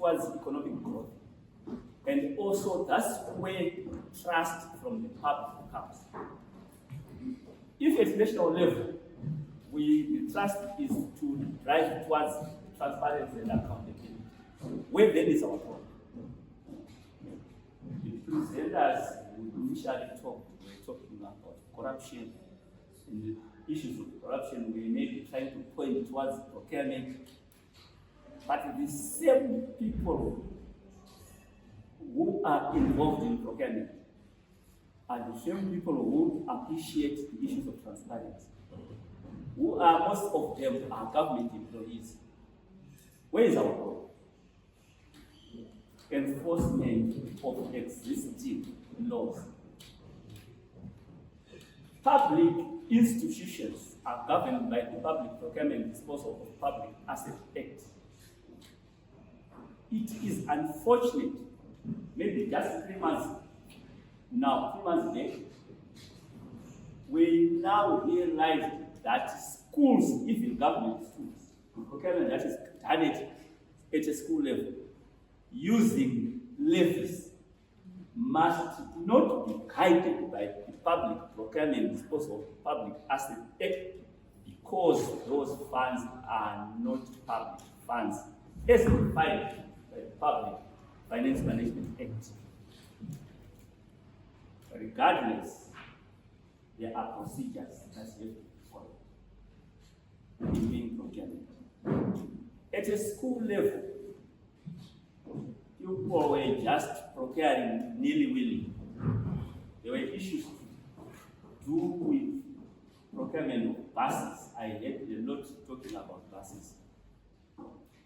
towards economic growth. And also that's where trust from the public comes. If at national level, the trust is to drive towards transparency and accountability, where then is our problem? The presenters who initially talked, were talking about corruption, and the issues of corruption, we may be trying to point towards procurement, but the same people who are involved in procurement are the same people who appreciate the issues of transparency, who are, most of them are government employees. Where is our problem? Enforcement of existing laws. Public institutions are governed by the Public Procurement Disposal of Public Asset Act. It is unfortunate, maybe just 3 months now, 3 months later, we now realize that schools, even government schools, procurement that is done at a school level, using levies, must not be guided by the Public Procurement Disposal of Public Asset Act, because those funds are not public funds, as defined by the Public Finance Management Act. Regardless, there are procedures that have to follow in doing procurement. At a school level, people were just procuring nilly-willy. There were issues to do with procurement of buses. I heard a lot talking about buses.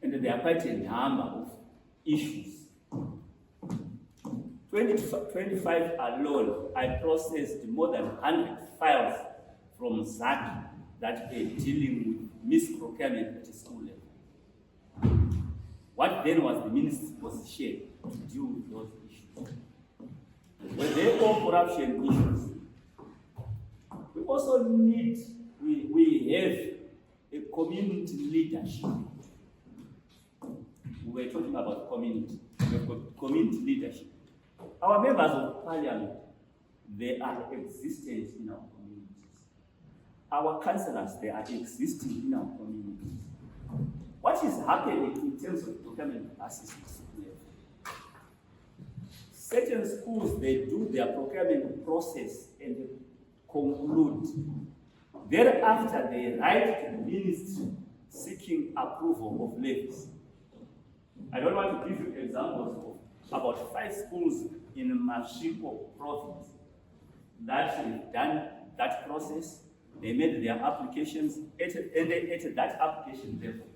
And there are quite a number of issues. 2025 alone, I processed more than 100 files from ZPRA that were dealing with misprocurement at a school level. What then was the ministry position to deal with those issues? Were they all corruption issues? We also need, we have a community leadership. We were talking about community. We've got community leadership. Our members of parliament, they are existent in our communities. Our councillors, they are existing in our communities. What is happening in terms of procurement assistance? Certain schools, they do their procurement process and they conclude. Thereafter, they write to the ministry seeking approval of levies. I don't want to give you examples of about 5 schools in Mashiko province that have done that process. They made their applications, at that application level,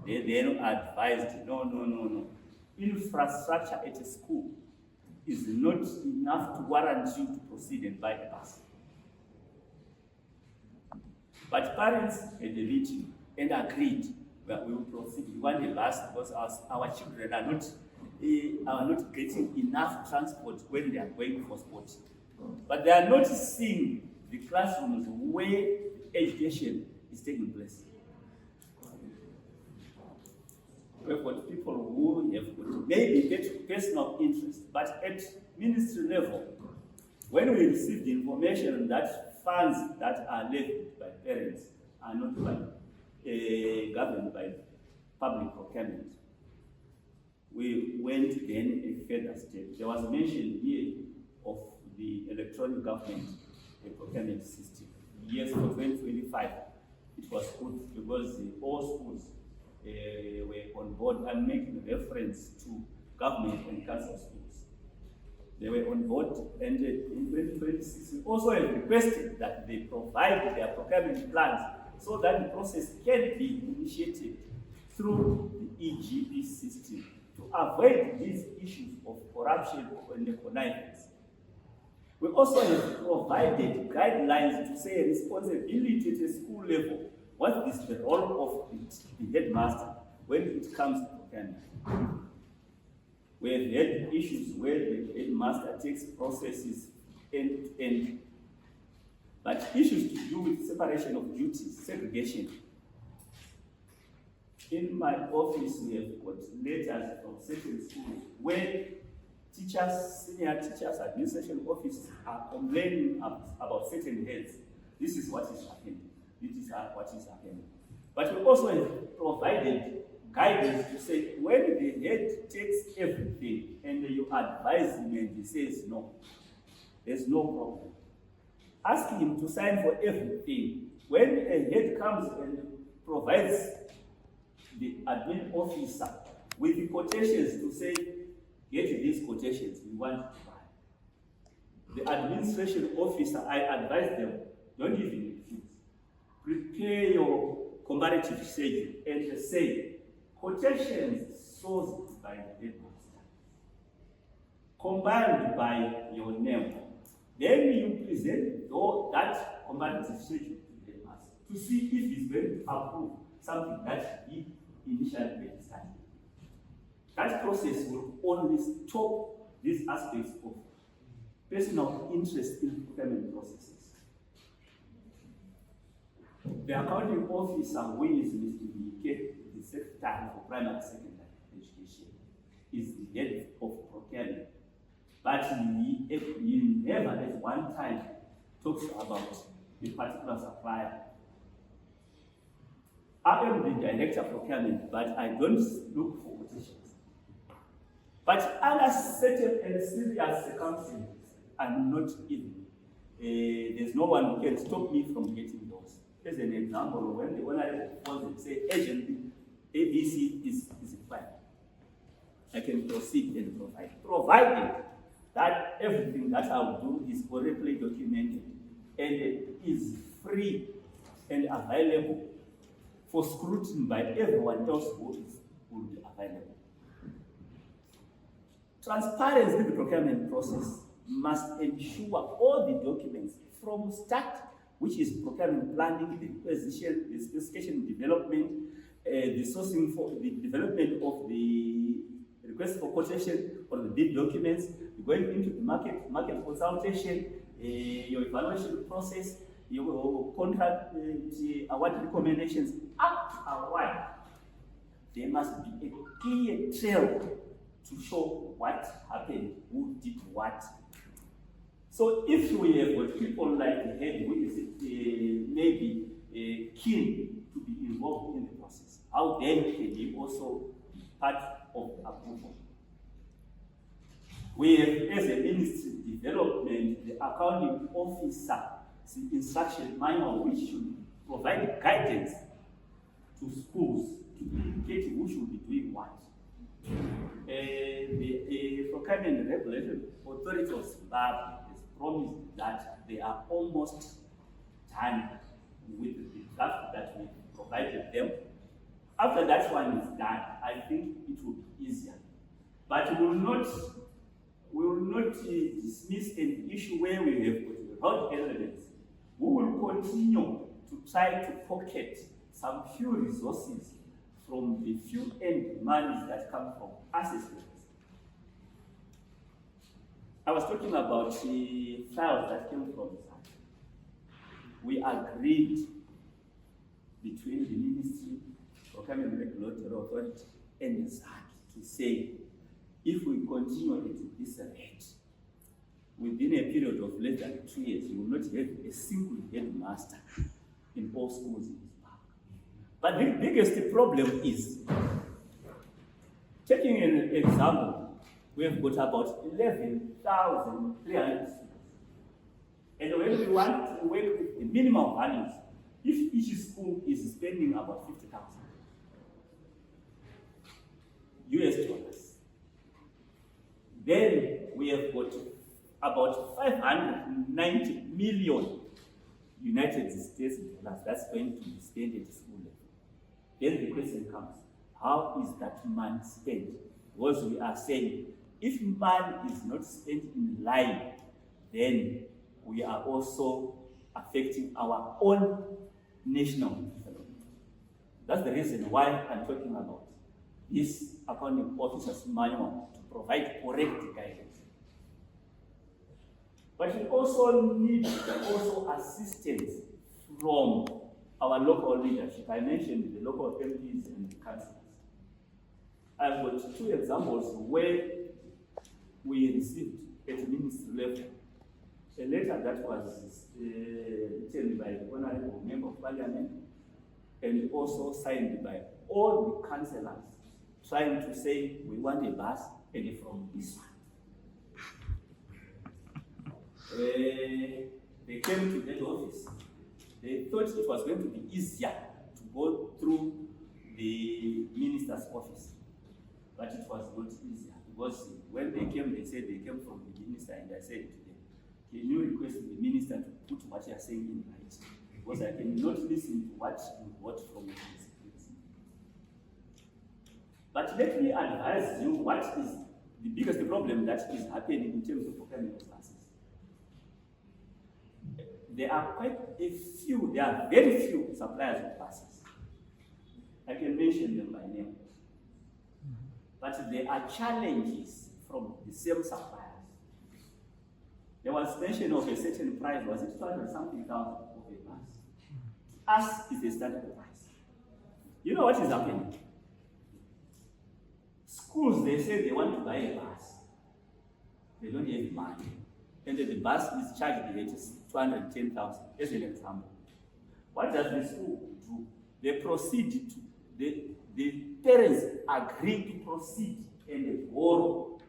they then advised, no. Infrastructure at a school is not enough to warrant you to proceed and buy a bus. But parents had a meeting and agreed that we will proceed. We want a bus because our children are not getting enough transport when they are going for sports. But they are not seeing the classrooms where education is taking place. We've got people who have got maybe get personal interest, but at ministry level, when we receive the information that funds that are levied by parents are not governed by public procurement, we went then a further step. There was mention here of the electronic government procurement system. Yes, for 2025, it was good because all schools were on board. I'm making reference to government and council schools. They were on board, and in 2026, we also have requested that they provide their procurement plans so that the process can be initiated through the EGP system to avoid these issues of corruption and connivance. We also have provided guidelines to say responsibility at a school level. What is the role of the headmaster when it comes to procurement? We have had issues where the headmaster takes processes end to end, but issues to do with separation of duties, segregation, In my office, we have got letters from certain schools where teachers, senior teachers, administration officers are complaining about certain heads. This is what is happening. This is what is happening. But we also have provided guidance to say when the head takes everything and you advise him and he says no, there's no problem. Ask him to sign for everything. When a head comes and provides the admin officer with the quotations to say, get these quotations, we want to buy. The administration officer, I advise them, don't even refuse. Prepare your comparative schedule and say, quotations sourced by the headmaster, combined by your name. Then you present that comparative schedule to the headmaster to see if he's going to approve something that he initially started. That process will only stop these aspects of personal interest in procurement processes. The accounting officer who is the Secretary for Primary and Secondary Education is the head of procurement. But he never at one time talks about a particular supplier. I am the director of procurement, but I don't look for quotations. But under certain and serious circumstances, I'm not even. There's no one who can stop me from getting those. As an example, when the owner calls and say, agently, ABC is required, I can proceed and provide. Provided that everything that I will do is correctly documented and is free and available for scrutiny by everyone else who will be available. Transparency in the procurement process must ensure all the documents from start, which is procurement planning, the requisition, the specification development, the sourcing for the development of the request for quotation or the bid documents, going into the market consultation, your evaluation process, your contract award recommendations, up to award. There must be a clear trail to show what happened, who did what. So if we have got people like the head who is maybe keen to be involved in the process, how then can he also be part of the approval? We have, as a ministry development, the accounting officer, the instruction manual which should provide guidance to schools to indicate who should be doing what. The Procurement Regulation Authority of Zimbabwe has promised that they are almost done with the draft that we provided them. After that one is done, I think it will be easier. But we will not dismiss an issue where we have got elements. We will continue to try to pocket some few resources from the few end monies that come from assessments. I was talking about the files that came from ZPRA. We agreed between the Ministry, Procurement Regulatory Authority, and the ZPRA to say, if we continue at this rate, within a period of less than 2 years, you will not have a single headmaster in all schools in Zimbabwe. But the biggest problem is, taking an example, we have got about 11,300 students. And when we want to work with the minimum values, if each school is spending about $50,000 US, then we have got about 590 million United States dollars that's going to be spent at school level. Then the question comes, how is that money spent? Because we are saying, if money is not spent in line, then we are also affecting our own national development. That's the reason why I'm talking about this accounting officer's manual to provide correct guidance. But we also need assistance from our local leadership. I mentioned the local MPs and the councillors. I've got two examples where we received at ministry level a letter that was written by the Honorable Member of Parliament and also signed by all the councillors trying to say we want a bus and from this one. They came to that office. They thought it was going to be easier to go through the minister's office, but it was not easier because when they came, they said they came from the minister, and I said to them, can you request the minister to put what you are saying in writing? Because I cannot listen to what you got from the minister. But let me advise you what is the biggest problem that is happening in terms of procurement of buses. There are very few suppliers of buses. I can mention them by name. But there are challenges from the same suppliers. There was mention of a certain price, was it 200-something thousand of a bus? Us is a standard price. You know what is happening? Schools, they say they want to buy a bus. They don't have money. And then the bus is charged at 210,000, as an example. What does the school do? They proceed to, the parents agree to proceed and borrow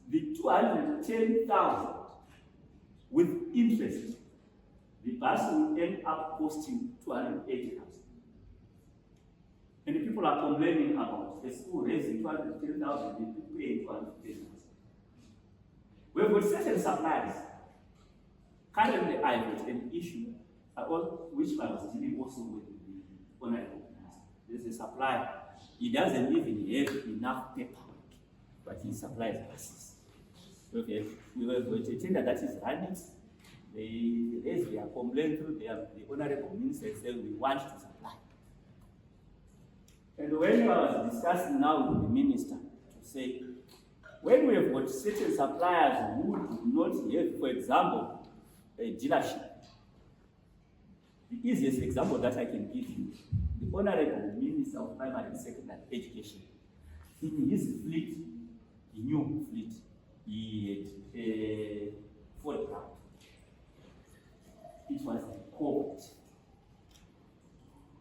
the 210,000 with interest. The bus will end up costing 280,000. And the people are complaining about the school raising 210,000 and people paying 210,000. We've got certain suppliers. Currently, I've got an issue, which I was dealing also with the honorable minister. There's a supplier. He doesn't even have enough paperwork, but he supplies buses. Okay, we have got a tender that is running. They raise their complaint through the honorable minister saying we want to supply. And when I was discussing now with the minister to say, when we have got certain suppliers who do not have, for example, a dealership, the easiest example that I can give you, the Honorable Minister of Primary and Secondary Education, in his fleet, the new fleet, he had a Ford car. It was COVID.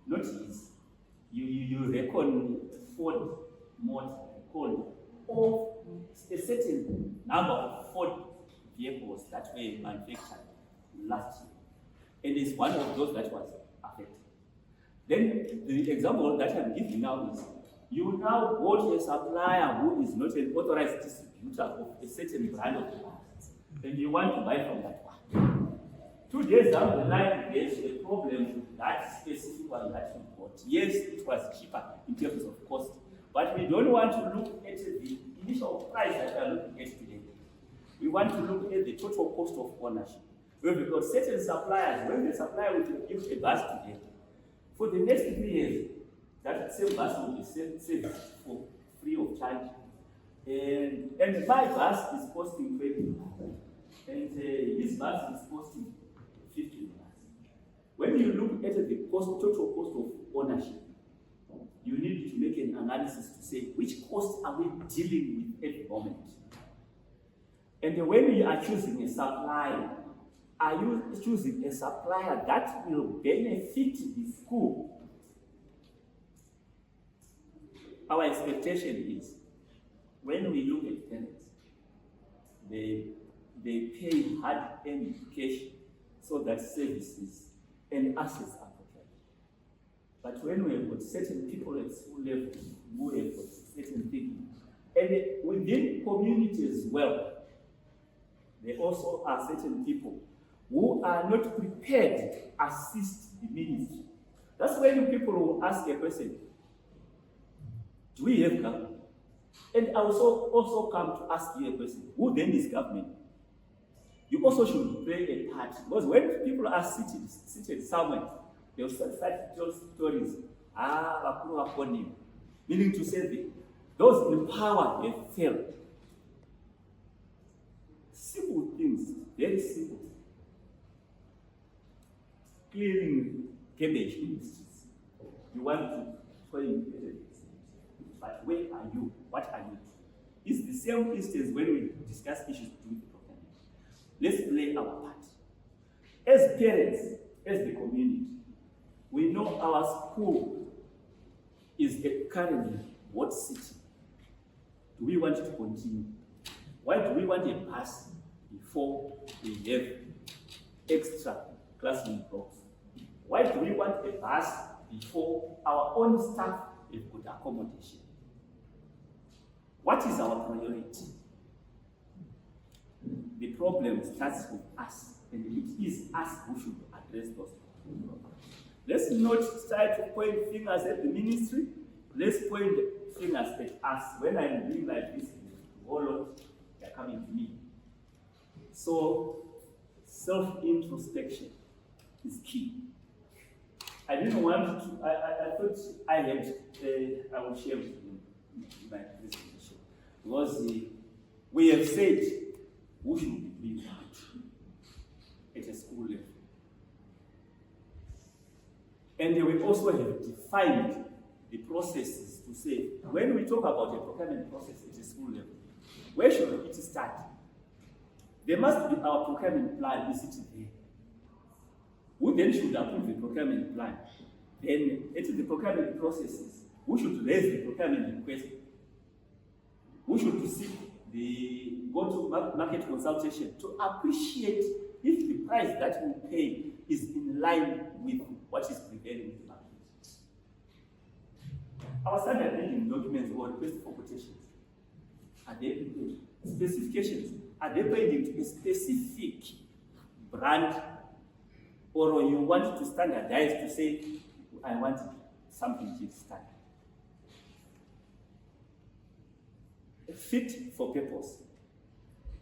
Not his. You reckon Ford motor called of a certain number of Ford vehicles that were manufactured last year. And it's one of those that was affected. Then the example that I'm giving now is, you now go to a supplier who is not an authorized distributor of a certain brand of cars, and you want to buy from that one. 2 days down the line, there's a problem with that specific one that you bought. Yes, it was cheaper in terms of cost, but we don't want to look at the initial price that we are looking at today. We want to look at the total cost of ownership. We've got certain suppliers, when the supplier will give a bus today, for the next 3 years, that same bus will be serviced for free of charge. And my bus is costing $20, and his bus is costing $50. When you look at the total cost of ownership, you need to make an analysis to say which costs are we dealing with at the moment. And when you are choosing a supplier, are you choosing a supplier that will benefit the school? Our expectation is, when we look at tenants, they pay hard-earned education so that services and assets are protected. But when we have got certain people at school level who have got certain thinking, and within community as well, there also are certain people who are not prepared to assist the ministry. That's when people will ask a question, do we have government? And I also come to ask you a question, who then is government? You also should play a part, because when people are seated somewhere, they will start to tell stories, meaning to say that those in power have failed. Simple things, very simple. clearing garbage in the streets. You want to find but where are you? What are you? It's the same instance when we discuss issues to do with procurement. Let's play our part. As parents, as the community, we know our school is currently what city. Do we want to continue? Why do we want a bus before we have extra classroom blocks? Why do we want a bus before our own staff have good accommodation? What is our priority? The problem starts with us, and it is us who should address those problems. Let's not try to point fingers at the ministry. Let's point fingers at us. When I'm doing like this, all of they are coming to me. So, self-introspection is key. I didn't want to, I thought I will share with you my presentation. Because we have said who should be at a school level. And we also have defined the processes to say, when we talk about a procurement process at a school level, where should it start? There must be our procurement plan, is it there? Who then should approve the procurement plan? Then, at the procurement processes, who should raise the procurement request? Who should seek the go-to-market consultation to appreciate if the price that we pay is in line with what is prevailing in the market. Our standard lending documents or request for quotations, are they prepared? Specifications, are they binding to a specific brand, or you want to standardize to say, I want something to standard? Fit for purpose.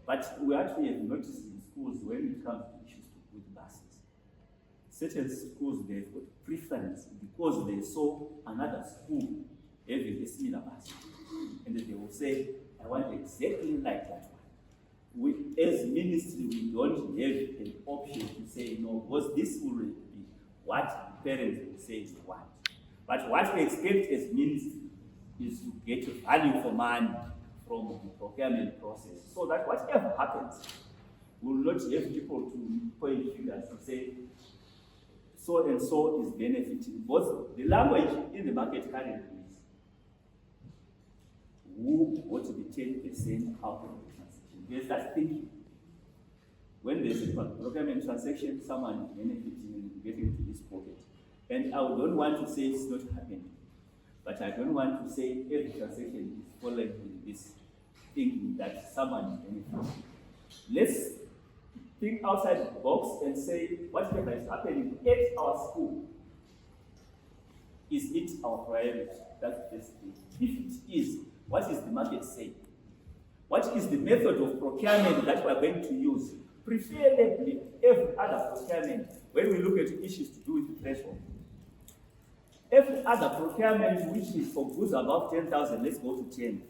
But we actually have noticed in schools when it comes to issues with buses, certain schools they've got preference because they saw another school having a similar bus. And they will say, I want exactly like that one. We, as ministry, we don't have an option to say no, because this will be what parents will say they want. But what we expect as ministry is to get value for money from the procurement process, so that whatever happens, we will not have people to point fingers and say, so and so is benefiting. But the language in the market currently is, who ought to be 10% out of the transaction? There's that thinking. When there's a procurement transaction, someone is benefiting and getting into his pocket. And I don't want to say it's not happening, but I don't want to say every transaction is following in this thinking that someone is benefiting. Let's think outside the box and say, whatever is happening at our school, is it our priority? That's the first thing. If it is, what is the market saying? What is the method of procurement that we are going to use? Preferably, every other procurement, when we look at issues to do with the threshold, every other procurement which is for goods above 10,000, let's go to 10.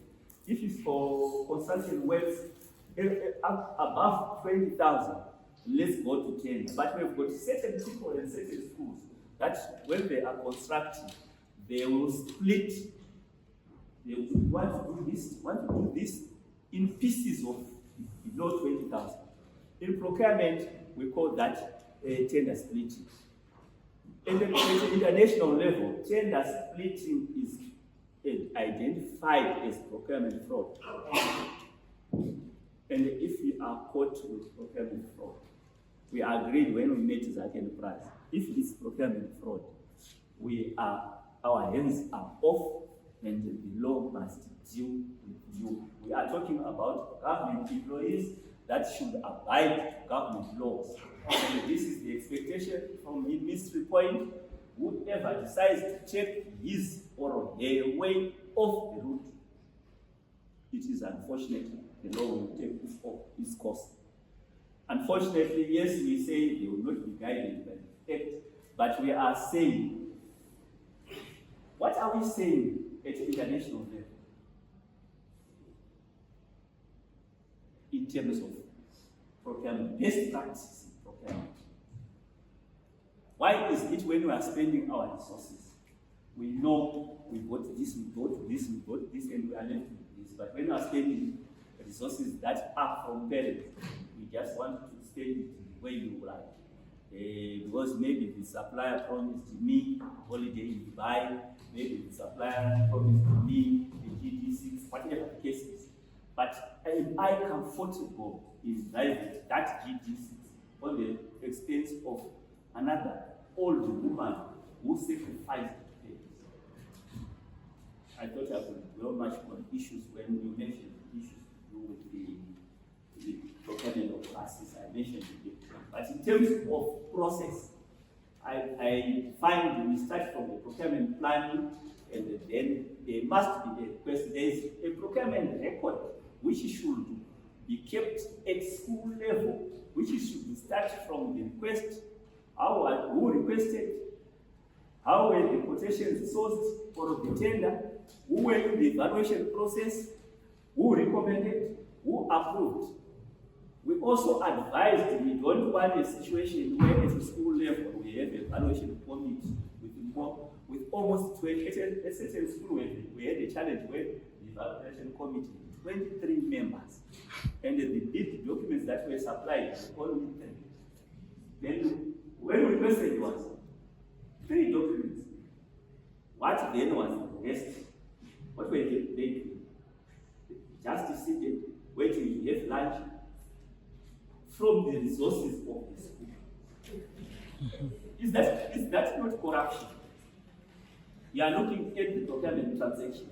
If it's for construction works above 20,000, let's go to 10. But we've got certain people and certain schools that when they are constructing, they will split. They will want to do this in pieces of below 20,000. In procurement, we call that tender splitting. At the international level, tender splitting is identified as procurement fraud. And if we are caught with procurement fraud, we agreed when we met Zach and Price, if it's procurement fraud, our hands are off and the law must deal with you. We are talking about government employees that should abide to government laws. And this is the expectation from the ministry point. Whoever decides to take his or her way off the route, it is unfortunate the law will take its course. Unfortunately, yes, we say they will not be guided by the act, but we are saying, what are we saying at the international level in terms of procurement, best practices in procurement? Why is it when we are spending our resources, we know we got this, we got this, we got this, and we are left with this. But when we are spending resources that are from parents, we just want to spend it the way you like. Because maybe the supplier promised me holiday in Dubai, maybe the supplier promised me the GD6, whatever the case is. But am I comfortable in driving that GD6 on the expense of another old woman who sacrificed the days? I thought I would dwell much on issues when you mentioned issues to do with the procurement of classes. I mentioned it. But in terms of process, I find we start from the procurement planning, and then there must be there is a procurement record which should be kept at school level, which should start from the request, who requested, how were the quotations sourced for the tender, who were in the evaluation process, who recommended, who approved. We also advised we don't want a situation where at the school level we have an evaluation committee with almost 20, at a certain school we had a challenge where the evaluation committee, 23 members, and the bid documents that were supplied were only 10. Then when we requested was 3 documents. What then was the rest? What were they doing? Just sitting, waiting to have lunch from the resources of the school. Is that not corruption? You are looking at the procurement transaction.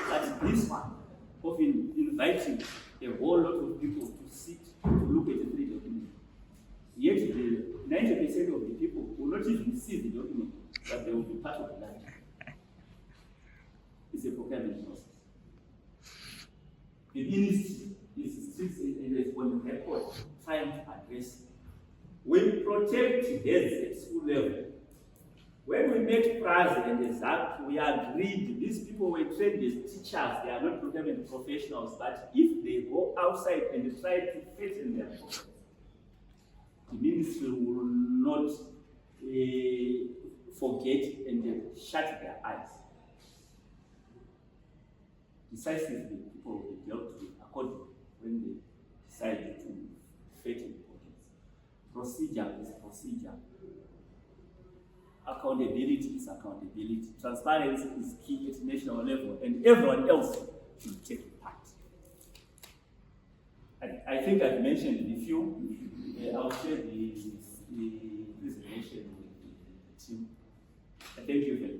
That's this one of inviting a whole lot of people to sit to look at the 3 documents. Yet the 90% of the people will not even see the document, but they will be part of the lunch. It's a procurement process. The ministry is on the record trying to address. We protect heads at school level. When we met president and exact, we agreed these people were trained as teachers, they are not procurement professionals, but if they go outside and try to threaten their pockets, the ministry will not forget and shut their eyes. Decisively, people will be dealt with accordingly when they decide to threaten pockets. Procedure is procedure. Accountability is accountability. Transparency is key at national level, and everyone else should take part. I think I've mentioned a few. I'll share the presentation with the team. I thank you very much.